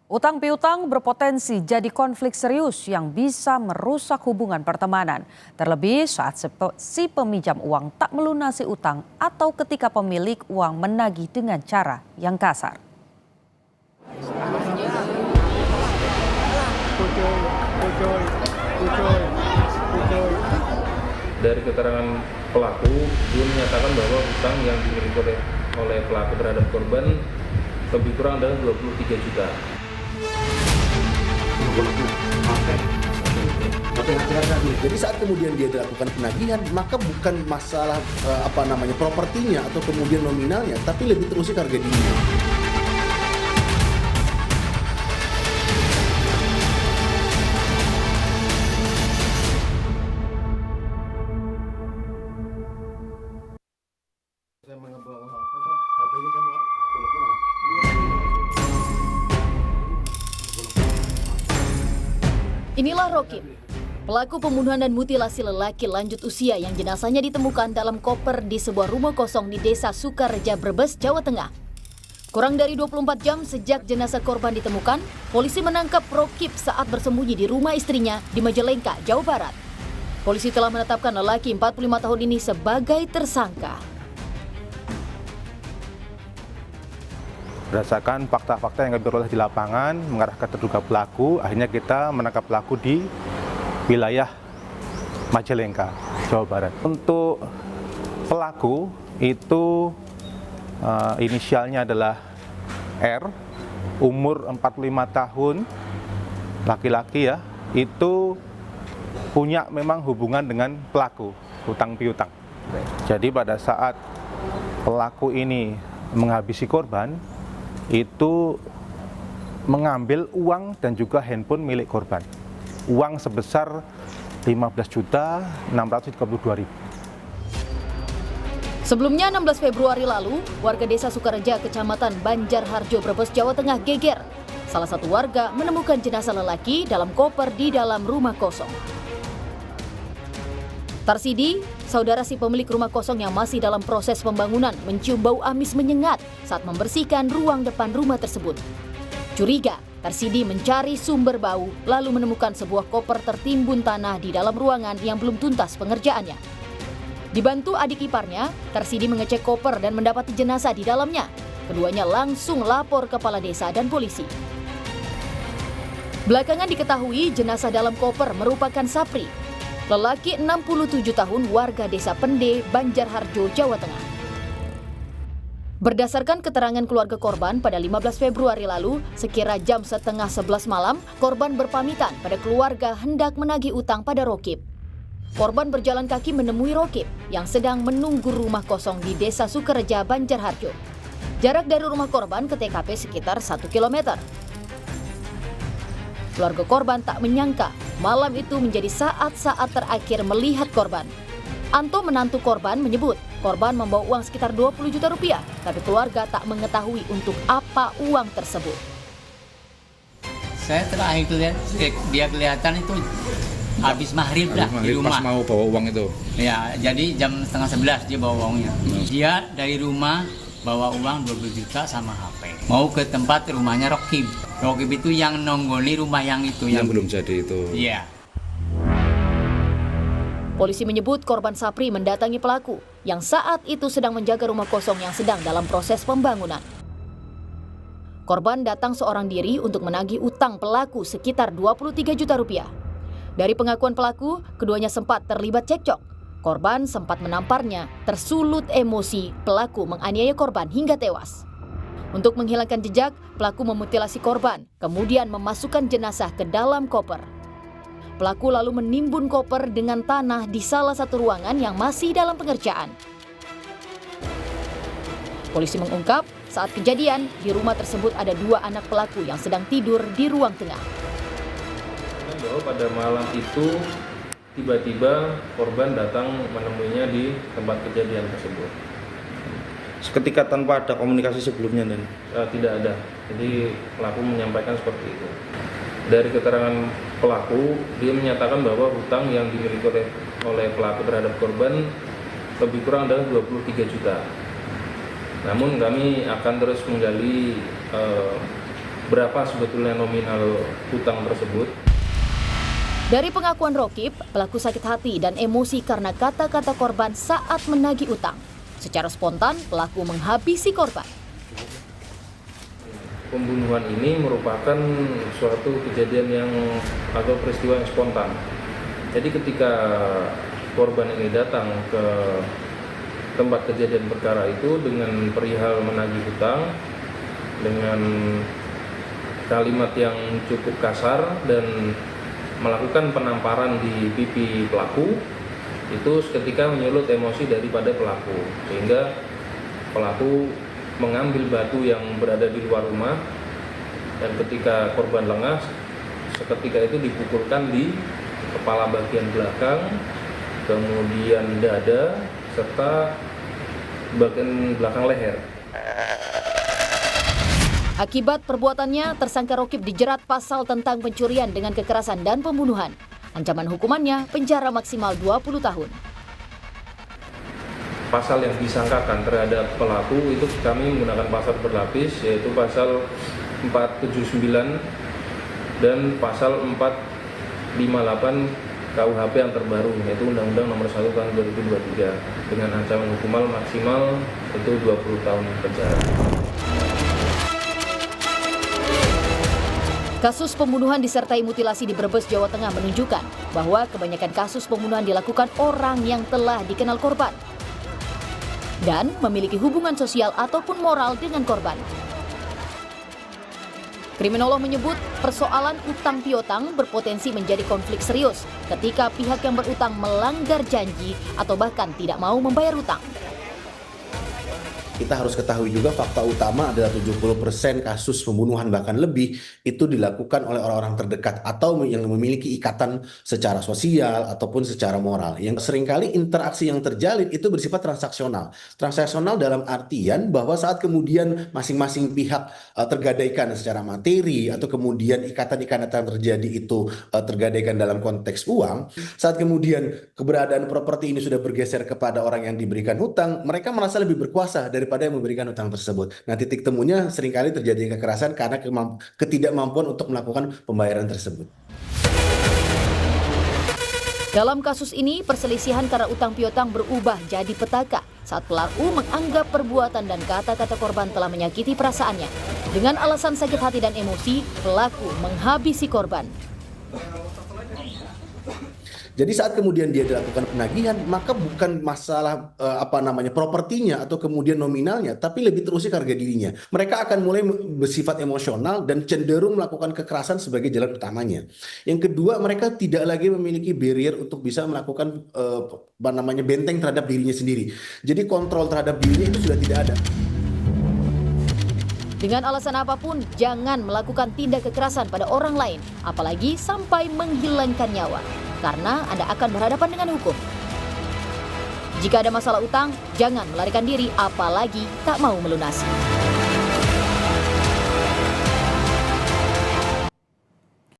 Utang piutang berpotensi jadi konflik serius yang bisa merusak hubungan pertemanan. Terlebih saat si peminjam uang tak melunasi utang atau ketika pemilik uang menagih dengan cara yang kasar. Dari keterangan pelaku, dia menyatakan bahwa hutang yang dimiliki oleh pelaku terhadap korban lebih kurang adalah 23 juta. Jadi saat kemudian dia dilakukan penagihan, maka bukan masalah propertinya atau kemudian nominalnya, tapi lebih terusik harga dirinya. Inilah Rokib, pelaku pembunuhan dan mutilasi lelaki lanjut usia yang jenazahnya ditemukan dalam koper di sebuah rumah kosong di Desa Sukareja, Brebes, Jawa Tengah. Kurang dari 24 jam sejak jenazah korban ditemukan, polisi menangkap Rokib saat bersembunyi di rumah istrinya di Majalengka, Jawa Barat. Polisi telah menetapkan lelaki 45 tahun ini sebagai tersangka. Berdasarkan fakta-fakta yang kami peroleh di lapangan mengarahkan terduga pelaku, akhirnya kita menangkap pelaku di wilayah Majalengka, Jawa Barat. Untuk pelaku itu inisialnya adalah R, umur 45 tahun, laki-laki ya, itu punya memang hubungan dengan pelaku hutang piutang. Jadi pada saat pelaku ini menghabisi korban, itu mengambil uang dan juga handphone milik korban. Uang sebesar 15.632.000. Sebelumnya 16 Februari lalu, warga Desa Sukareja, Kecamatan Banjarharjo, Brebes, Jawa Tengah geger. Salah satu warga menemukan jenazah lelaki dalam koper di dalam rumah kosong. Tarsidi, saudara si pemilik rumah kosong yang masih dalam proses pembangunan, mencium bau amis menyengat saat membersihkan ruang depan rumah tersebut. Curiga, Tarsidi mencari sumber bau lalu menemukan sebuah koper tertimbun tanah di dalam ruangan yang belum tuntas pengerjaannya. Dibantu adik iparnya, Tarsidi mengecek koper dan mendapati jenazah di dalamnya. Keduanya langsung lapor kepala desa dan polisi. Belakangan diketahui jenazah dalam koper merupakan Sapri, lelaki 67 tahun warga Desa Pende, Banjarharjo, Jawa Tengah. Berdasarkan keterangan keluarga korban pada 15 Februari lalu, sekira jam setengah 11 malam, korban berpamitan pada keluarga hendak menagih utang pada Rokib. Korban berjalan kaki menemui Rokib yang sedang menunggu rumah kosong di Desa Sukareja, Banjarharjo. Jarak dari rumah korban ke TKP sekitar 1 km. Keluarga korban tak menyangka malam itu menjadi saat-saat terakhir melihat korban. Anto, menantu korban, menyebut korban membawa uang sekitar 20 juta rupiah, tapi keluarga tak mengetahui untuk apa uang tersebut. Saya terakhir lihat dia kelihatan itu habis maghrib dah di rumah. Pas mau bawa uang itu. Ya, jadi jam setengah 11 dia bawa uangnya. Dia dari rumah bawa uang 20 juta sama HP. Mau ke tempat rumahnya Rokib. Rokib itu yang nonggoni rumah yang itu. Yang belum jadi itu. Iya. Polisi menyebut korban Sapri mendatangi pelaku yang saat itu sedang menjaga rumah kosong yang sedang dalam proses pembangunan. Korban datang seorang diri untuk menagih utang pelaku sekitar 23 juta rupiah. Dari pengakuan pelaku, keduanya sempat terlibat cekcok. Korban sempat menamparnya, tersulut emosi, pelaku menganiaya korban hingga tewas. Untuk menghilangkan jejak, pelaku memutilasi korban, kemudian memasukkan jenazah ke dalam koper. Pelaku lalu menimbun koper dengan tanah di salah satu ruangan yang masih dalam pengerjaan. Polisi mengungkap, saat kejadian, di rumah tersebut ada 2 anak pelaku yang sedang tidur di ruang tengah. Bahwa pada malam itu tiba-tiba korban datang menemuinya di tempat kejadian tersebut. Seketika tanpa ada komunikasi sebelumnya dan Tidak ada. Jadi pelaku menyampaikan seperti itu. Dari keterangan pelaku, dia menyatakan bahwa hutang yang dimiliki oleh pelaku terhadap korban lebih kurang adalah 23 juta. Namun kami akan terus menggali berapa sebetulnya nominal hutang tersebut. Dari pengakuan Rokib, pelaku sakit hati dan emosi karena kata-kata korban saat menagih utang. Secara spontan, pelaku menghabisi korban. Pembunuhan ini merupakan suatu kejadian yang atau peristiwa yang spontan. Jadi ketika korban ini datang ke tempat kejadian perkara itu dengan perihal menagih hutang dengan kalimat yang cukup kasar dan melakukan penamparan di pipi pelaku, itu seketika menyulut emosi daripada pelaku, sehingga pelaku mengambil batu yang berada di luar rumah, dan ketika korban lengah, seketika itu dipukulkan di kepala bagian belakang, kemudian dada, serta bagian belakang leher. Akibat perbuatannya, tersangka Rokib dijerat pasal tentang pencurian dengan kekerasan dan pembunuhan. Ancaman hukumannya penjara maksimal 20 tahun. Pasal yang disangkakan terhadap pelaku itu kami menggunakan pasal berlapis, yaitu pasal 479 dan pasal 458 KUHP yang terbaru, yaitu Undang-Undang Nomor 1 Tahun 2023 dengan ancaman hukuman maksimal itu 20 tahun penjara. Kasus pembunuhan disertai mutilasi di Brebes, Jawa Tengah menunjukkan bahwa kebanyakan kasus pembunuhan dilakukan orang yang telah dikenal korban dan memiliki hubungan sosial ataupun moral dengan korban. Kriminolog menyebut persoalan utang piutang berpotensi menjadi konflik serius ketika pihak yang berutang melanggar janji atau bahkan tidak mau membayar utang. Kita harus ketahui juga fakta utama adalah 70% kasus pembunuhan bahkan lebih itu dilakukan oleh orang-orang terdekat atau yang memiliki ikatan secara sosial ataupun secara moral. Yang seringkali interaksi yang terjalin itu bersifat transaksional. Transaksional dalam artian bahwa saat kemudian masing-masing pihak tergadaikan secara materi atau kemudian ikatan-ikatan yang terjadi itu tergadaikan dalam konteks uang, saat kemudian keberadaan properti ini sudah bergeser kepada orang yang diberikan hutang, mereka merasa lebih berkuasa daripada yang memberikan hutang tersebut. Nah, titik temunya seringkali terjadi kekerasan karena ketidakmampuan untuk melakukan pembayaran tersebut. Dalam kasus ini, perselisihan karena utang piutang berubah jadi petaka saat pelaku menganggap perbuatan dan kata-kata korban telah menyakiti perasaannya. Dengan alasan sakit hati dan emosi, pelaku menghabisi korban. Jadi saat kemudian dia dilakukan penagihan, maka bukan masalah propertinya atau kemudian nominalnya, tapi lebih terusik harga dirinya. Mereka akan mulai bersifat emosional dan cenderung melakukan kekerasan sebagai jalan utamanya. Yang kedua, mereka tidak lagi memiliki barrier untuk bisa melakukan benteng terhadap dirinya sendiri. Jadi kontrol terhadap dirinya itu sudah tidak ada. Dengan alasan apapun, jangan melakukan tindak kekerasan pada orang lain, apalagi sampai menghilangkan nyawa, karena Anda akan berhadapan dengan hukum. Jika ada masalah utang, jangan melarikan diri, apalagi tak mau melunasi.